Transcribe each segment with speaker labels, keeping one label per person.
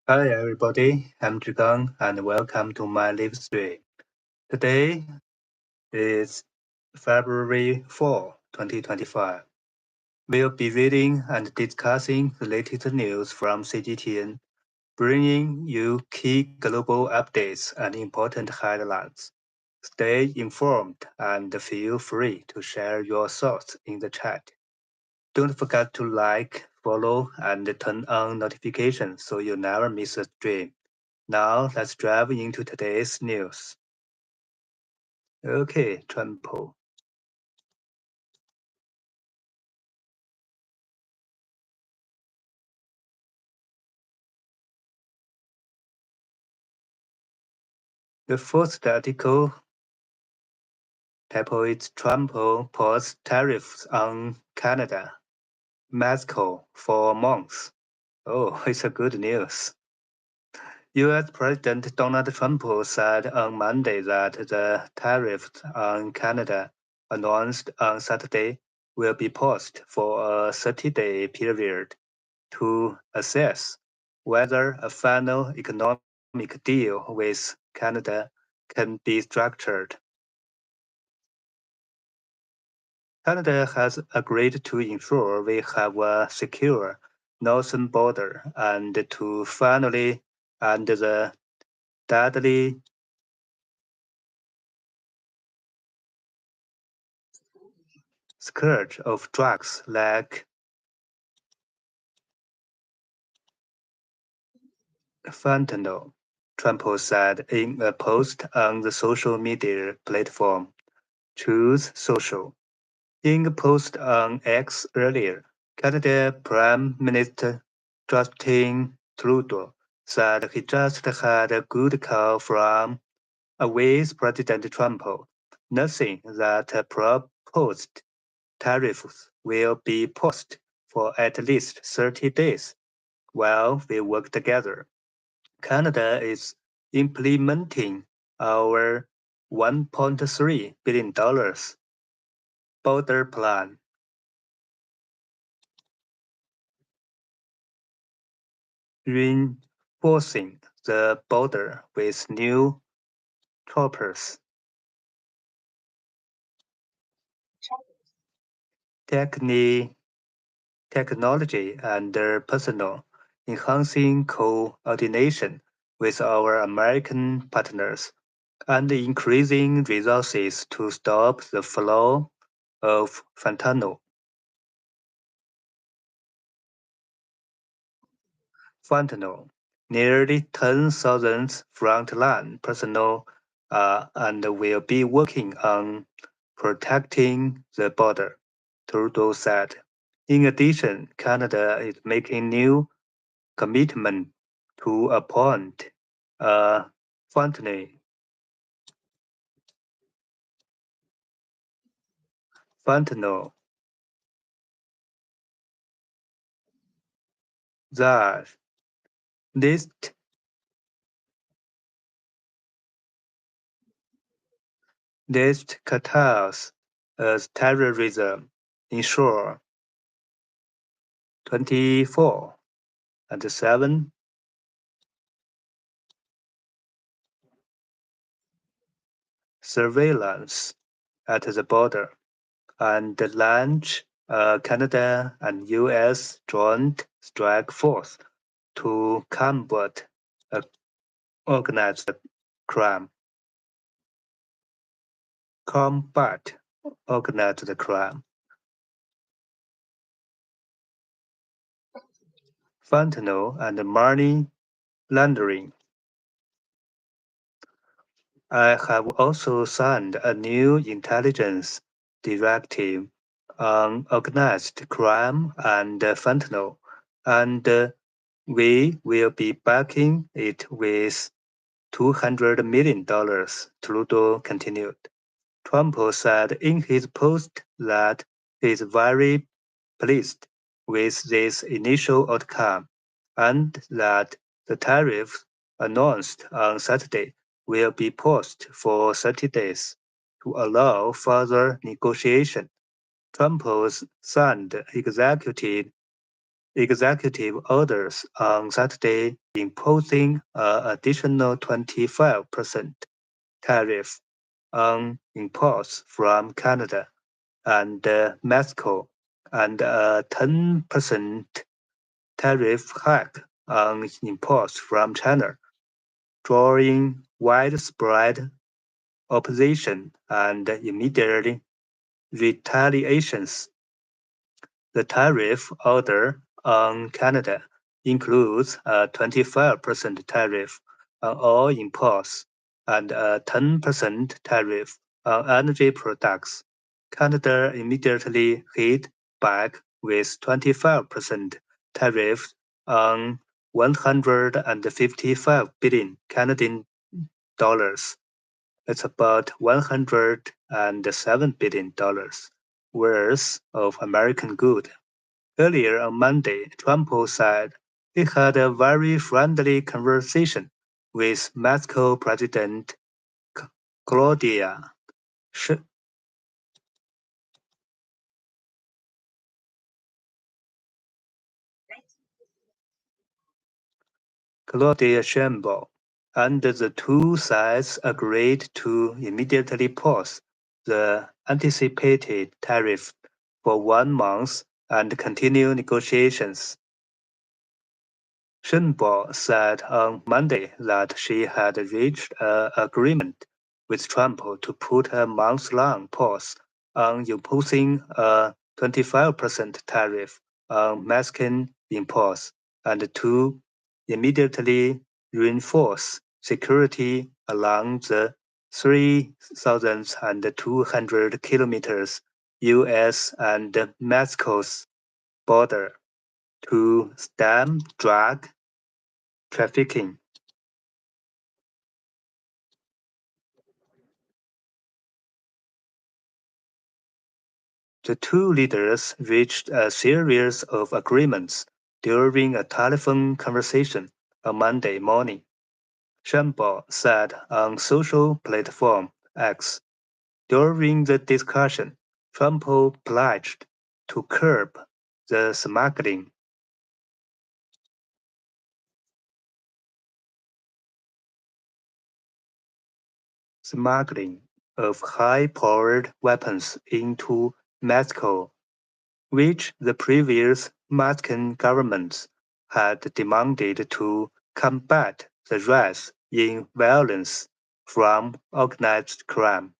Speaker 1: Hi everybody, I'm Zhigang and welcome to my live stream. Today is February 4, 2025. We'll be reading and discussing the latest news from CGTN, bringing you key global updates and important headlines. Stay informed and feel free to share your thoughts in the chat. Don't forget to like, follow, and turn on notifications so you never miss a stream. Now let's dive into today's news. Okay, Trump. The first article titled Trump pulls tariffs on Canada, Mexico for months. Oh, it's a good news. U.S. President Donald Trump said on Monday that the tariffs on Canada announced on Saturday will be paused for a 30-day period to assess whether a final economic deal with Canada can be structured. Canada has agreed to ensure we have a secure northern border and to finally end the deadly scourge of drugs like fentanyl, Trump said in a post on the social media platform Truth Social. In a post on X earlier, Canada Prime Minister Justin Trudeau said he just had a good call from a Vice President Trump. Nothing that proposed tariffs will be paused for at least 30 days while we work together. Canada is implementing our $1.3 billion border plan, reinforcing the border with new troopers, technology, and personnel, enhancing coordination with our American partners, and increasing resources to stop the flow of fentanyl. Nearly 10,000 frontline personnel and will be working on protecting the border, Trudeau said. In addition, Canada is making new commitment to appoint a fentanyl that list cartels as terrorism, ensure 24 and 7 surveillance at the border and launch a Canada and US joint strike force to combat organized crime. Combat organized crime. Fentanyl and money laundering. I have also signed a new intelligence directive on organized crime and fentanyl, and we will be backing it with $200 million, Trudeau continued. Trump said in his post that he is very pleased with this initial outcome and that the tariffs announced on Saturday will be paused for 30 days to allow further negotiation. Trump's signed executive executive orders on Saturday imposing an additional 25% tariff on imports from Canada and Mexico and a 10% tariff hike on imports from China, drawing widespread opposition and immediate retaliations. The tariff order on Canada includes a 25% tariff on all imports and a 10% tariff on energy products. Canada immediately hit back with 25% tariffs on 155 billion Canadian dollars. It's about $107 billion worth of American goods. Earlier on Monday, Trump said he had a very friendly conversation with Mexico President Claudia Sheinbaum, and the two sides agreed to immediately pause the anticipated tariff for 1 month and continue negotiations. Sheinbaum said on Monday that she had reached an agreement with Trump to put a month-long pause on imposing a 25% tariff on Mexican imports and to immediately reinforce security along the 3,200 kilometers U.S. and Mexico's border to stem drug trafficking. The two leaders reached a series of agreements during a telephone conversation on Monday morning. Sheinbaum said on social platform X. During the discussion, Trump pledged to curb the smuggling of high-powered weapons into Mexico, which the previous Mexican governments had demanded to combat the rise in violence from organized crime.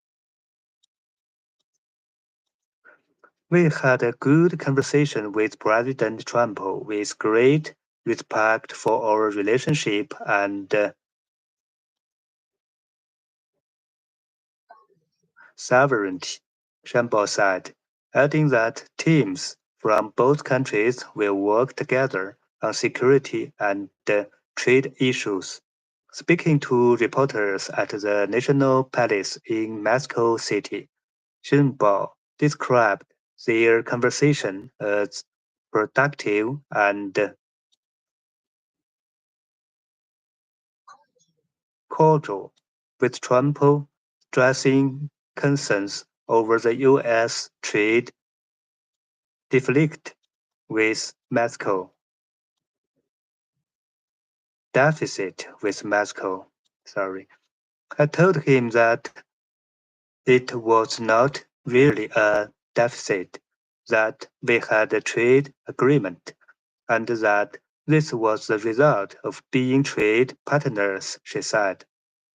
Speaker 1: We had a good conversation with President Trump with great respect for our relationship and sovereignty, Sheinbaum said, adding that teams from both countries will work together on security and trade issues. Speaking to reporters at the National Palace in Mexico City, Sheinbaum described their conversation as productive and cordial, with Trump stressing concerns over the U.S. trade deficit with Mexico. Deficit with Mexico. Sorry. I told him that it was not really a deficit, that we had a trade agreement, and that this was the result of being trade partners, she said.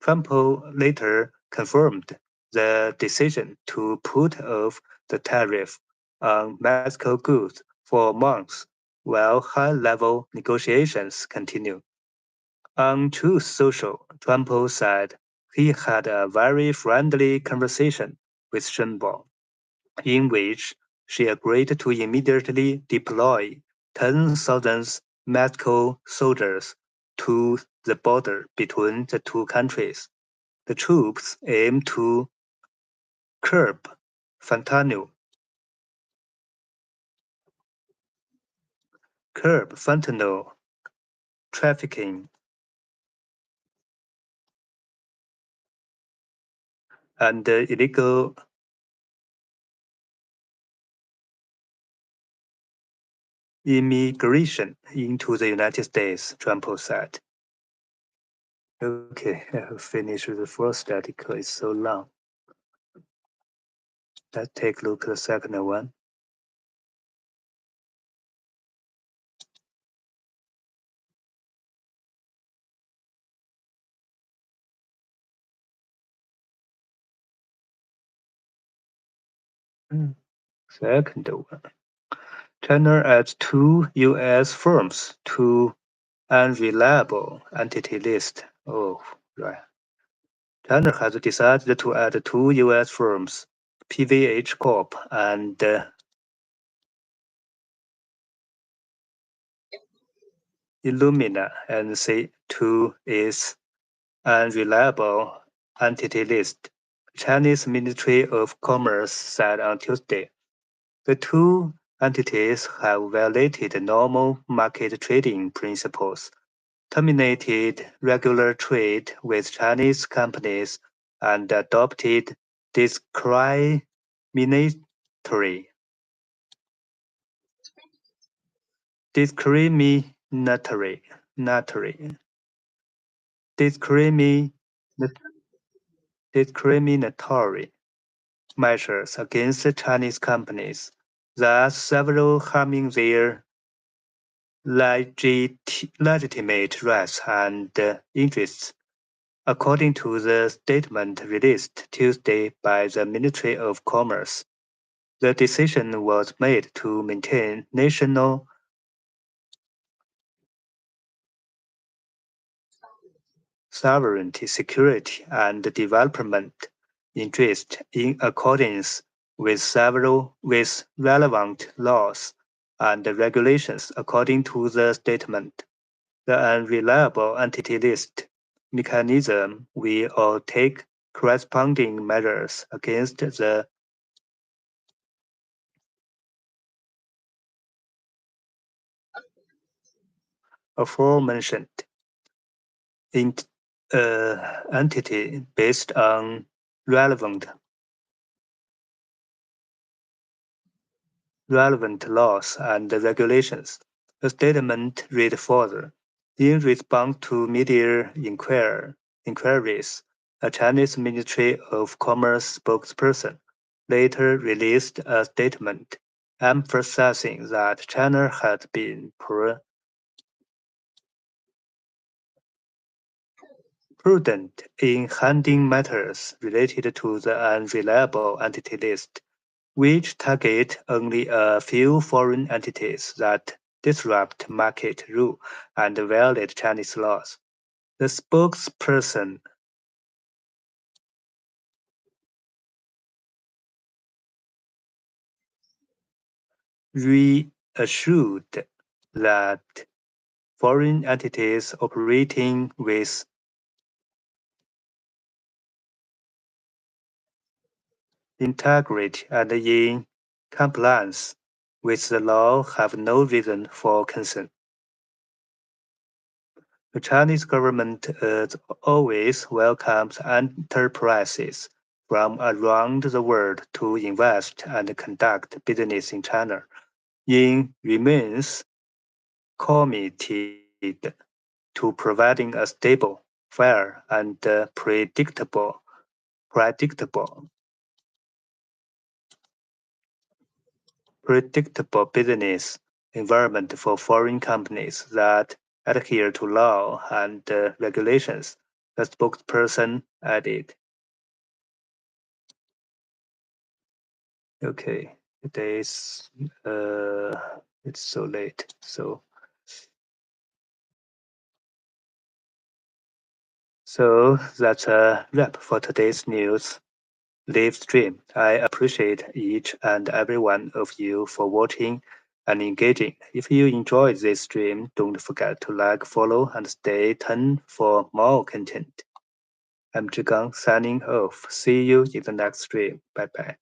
Speaker 1: Trump later confirmed the decision to put off the tariff on Mexico goods for months while high-level negotiations continue. On Truth Social, Trump said he had a very friendly conversation with Sheinbaum, in which she agreed to immediately deploy 10,000 Mexico soldiers to the border between the two countries. The troops aim to curb fentanyl, trafficking and illegal immigration into the United States, Trump said. Okay, I'll finish the first article. It's so long. Let's take a look at the second one. Second one. China adds two U.S. firms to unreliable entity list. Oh, right. China has decided to add two U.S. firms, PVH Corp and Illumina, and to its unreliable entity list. Chinese Ministry of Commerce said on Tuesday. The two entities have violated normal market trading principles, terminated regular trade with Chinese companies, and adopted discriminatory discriminatory discriminatory discriminatory measures against Chinese companies, thus several harming their legitimate rights and interests. According to the statement released Tuesday by the Ministry of Commerce, the decision was made to maintain national sovereignty, security, and development interests in accordance with relevant laws and regulations. According to the statement, the unreliable entity list mechanism will take corresponding measures against the aforementioned entity based on relevant laws and regulations. The statement read further. In response to media inquiries, a Chinese Ministry of Commerce spokesperson later released a statement emphasizing that China had been prudent in handling matters related to the unreliable entity list, which target only a few foreign entities that disrupt market rule and violate Chinese laws. The spokesperson reassured that foreign entities operating with integrity and in compliance with the law have no reason for concern. The Chinese government always welcomes enterprises from around the world to invest and conduct business in China. It remains committed to providing a stable, fair, and predictable business environment for foreign companies that adhere to law and regulations, the spokesperson added. Okay, today's it's so late. So that's a wrap for today's news live stream. I appreciate each and every one of you for watching and engaging. If you enjoyed this stream, don't forget to like, follow, and stay tuned for more content. I'm Zhigang signing off. See you in the next stream. Bye bye.